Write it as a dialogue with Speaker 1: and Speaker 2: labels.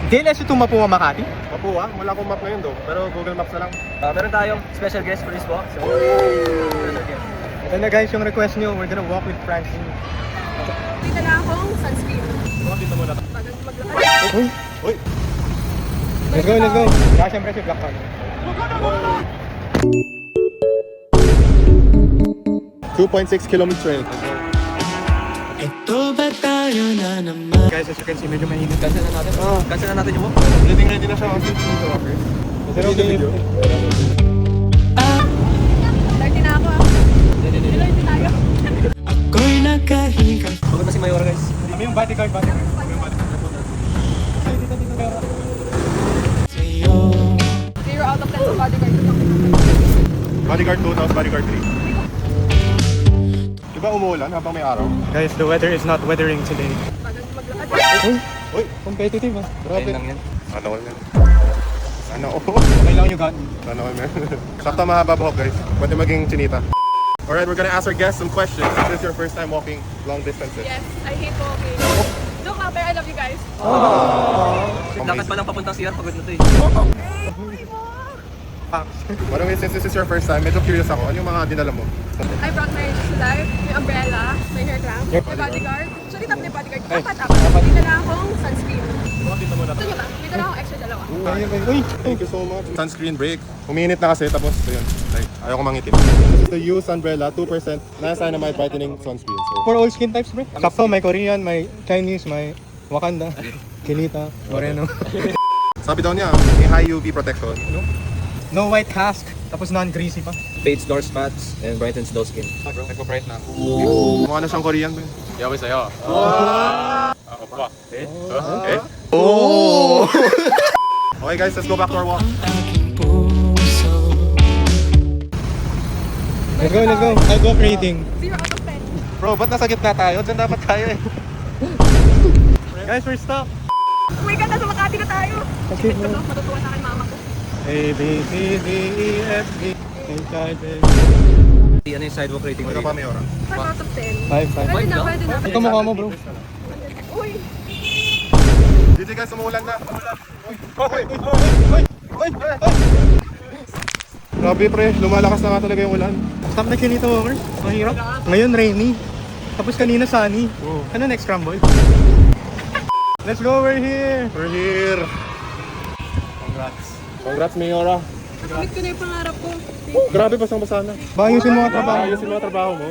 Speaker 1: DLS ito Mapua Makati?
Speaker 2: Mapua, wala akong map ngayon do. Pero Google Maps na lang.
Speaker 3: Meron tayong special guest for this po. So, special guest.
Speaker 1: Ito na guys yung request nyo. We're gonna walk with Francine.
Speaker 4: Dito na akong sunscreen.
Speaker 2: Dito muna.
Speaker 4: Bagal maglakad.
Speaker 1: Uy!
Speaker 2: Uy!
Speaker 1: Let's go, let's go! Kaya syempre si Black Card.
Speaker 2: 2.6 kilometer trail.
Speaker 5: Ito ba tayo na naman?
Speaker 1: Guys, as you can see, medyo mainit.
Speaker 3: Cancel na natin. Cancel na natin yung walk.
Speaker 2: Ready na siya kasi dito okay.
Speaker 1: Pero okay, video.
Speaker 4: 30 na ako. Ilan tayo?
Speaker 5: Ako'y nakahiga
Speaker 3: Pagod na si Mayora guys.
Speaker 1: Kami yung bodyguard.
Speaker 5: sa'yo.
Speaker 4: 0 out of 10 sa bodyguard.
Speaker 2: Bodyguard 2 tapos bodyguard 3. Diba umuulan habang may araw?
Speaker 1: Guys, the weather is not weathering today.
Speaker 4: Bagal maglakad.
Speaker 1: Uy!
Speaker 2: Uy!
Speaker 1: Competitive ah.
Speaker 2: Grabe.
Speaker 3: Ayun lang yan.
Speaker 2: Sana all man. Sana all.
Speaker 1: Okay lang yung gun.
Speaker 2: Sana all man. Sakto mahaba buhok guys. Pwede maging chinita. Alright, we're gonna ask our guests some questions. This is your first time walking long distances.
Speaker 4: Yes, I hate walking. Joke lang, pero I love you guys.
Speaker 3: Lakad pa lang papuntang CR, pagod na to eh.
Speaker 2: By the way, since this is your first time, medyo curious ako. Ano yung mga dinala mo?
Speaker 4: I brought my shoes to life, my umbrella, my hair clamp, my bodyguard. So, dito na bodyguard. Apat. Dito na akong sunscreen.
Speaker 2: Dito muna.
Speaker 4: Gusto nyo ba? Dito na akong extra dalawa.
Speaker 1: Uy!
Speaker 2: Thank you so much. Sunscreen break. Umiinit na kasi tapos ayun. Like, ayoko mangitim. This is the used umbrella, 2%. Niacinamide brightening sunscreen. So,
Speaker 1: For all skin types, bro. Sakto, may Korean, may Chinese, may Wakanda, Kinita, Moreno.
Speaker 2: sabi daw niya, may high UV protection.
Speaker 1: No white cast, tapos non-greasy pa.
Speaker 3: Fades dark spots and brightens dull skin.
Speaker 2: Nagpa-bright na ako. Mukha na siyang Korean ba? Yawi sa'yo. Ako pa. Oh! Okay guys, let's go back to our walk.
Speaker 5: Ang aking puso.
Speaker 1: Let's go, let's go. I'll go creating.
Speaker 4: 0 out of 10.
Speaker 2: Bro, ba't nasa gitna tayo? Diyan dapat tayo eh.
Speaker 1: Guys, we're stuck.
Speaker 4: Oh my God, nasa Makati na tayo.
Speaker 1: Okay,
Speaker 4: Ito,
Speaker 1: bro.
Speaker 4: matutuwa sa akin mama ko.
Speaker 1: A, B, C, D, E, F, G, H, I, J.
Speaker 3: Ano yung sidewalk rating mo
Speaker 2: Ano pa may
Speaker 3: dito?
Speaker 2: oras?
Speaker 4: 5 out of 10.
Speaker 1: 5, 5.
Speaker 4: Pwede na, pwede na.
Speaker 1: Ikaw mukha mo, bro.
Speaker 4: Uy,
Speaker 2: DJ guys, umuulan na. Grabe pre, lumalakas na nga talaga yung ulan.
Speaker 1: Stop na Kinita Walkers. Mahirap. Ngayon, rainy. Tapos kanina, sunny. Ano next scramble? Let's go, we're here.
Speaker 2: We're here. Congrats, Mayora.
Speaker 4: nakamit ko na yung pangarap ko.
Speaker 2: Grabe, basang-basa na.
Speaker 1: Baka ayusin mo ang trabaho.
Speaker 2: Ayusin mo ang trabaho mo.